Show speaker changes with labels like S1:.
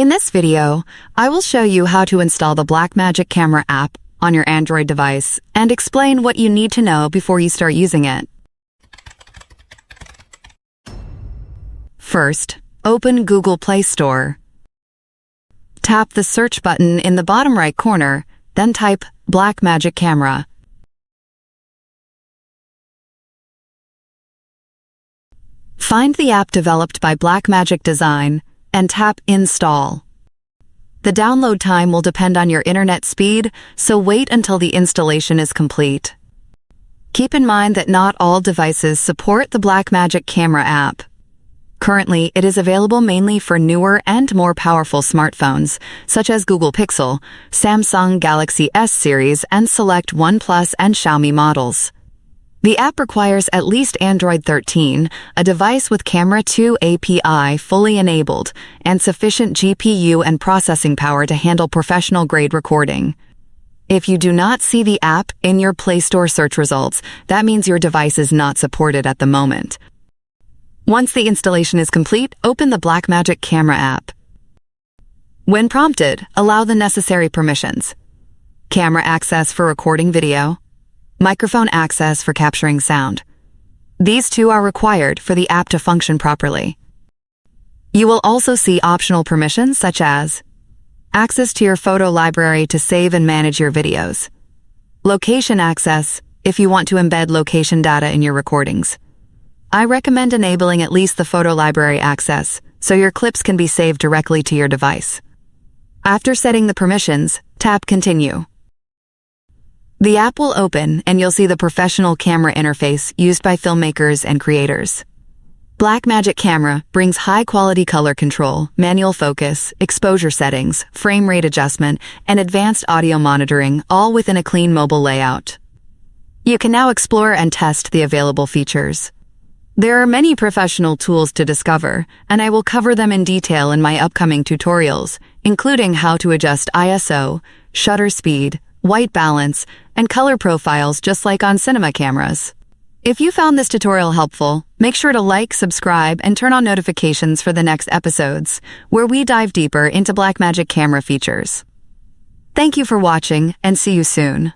S1: In this video, I will show you how to install the Blackmagic Camera app on your Android device and explain what you need to know before you start using it. First, open Google Play Store. Tap the search button in the bottom right corner, then type Blackmagic Camera. Find the app developed by Blackmagic Design and tap Install. The download time will depend on your internet speed, so wait until the installation is complete. Keep in mind that not all devices support the Blackmagic Camera app. Currently, it is available mainly for newer and more powerful smartphones, such as Google Pixel, Samsung Galaxy S series, and select OnePlus and Xiaomi models. The app requires at least Android 13, a device with Camera2 API fully enabled, and sufficient GPU and processing power to handle professional-grade recording. If you do not see the app in your Play Store search results, that means your device is not supported at the moment. Once the installation is complete, open the Blackmagic Camera app. When prompted, allow the necessary permissions: camera access for recording video, microphone access for capturing sound. These two are required for the app to function properly. You will also see optional permissions such as access to your photo library to save and manage your videos, location access if you want to embed location data in your recordings. I recommend enabling at least the photo library access so your clips can be saved directly to your device. After setting the permissions, tap Continue. The app will open and you'll see the professional camera interface used by filmmakers and creators. Blackmagic Camera brings high-quality color control, manual focus, exposure settings, frame rate adjustment, and advanced audio monitoring, all within a clean mobile layout. You can now explore and test the available features. There are many professional tools to discover, and I will cover them in detail in my upcoming tutorials, including how to adjust ISO, shutter speed, white balance, and color profiles just like on cinema cameras. If you found this tutorial helpful, make sure to like, subscribe, and turn on notifications for the next episodes, where we dive deeper into Blackmagic Camera features. Thank you for watching, and see you soon.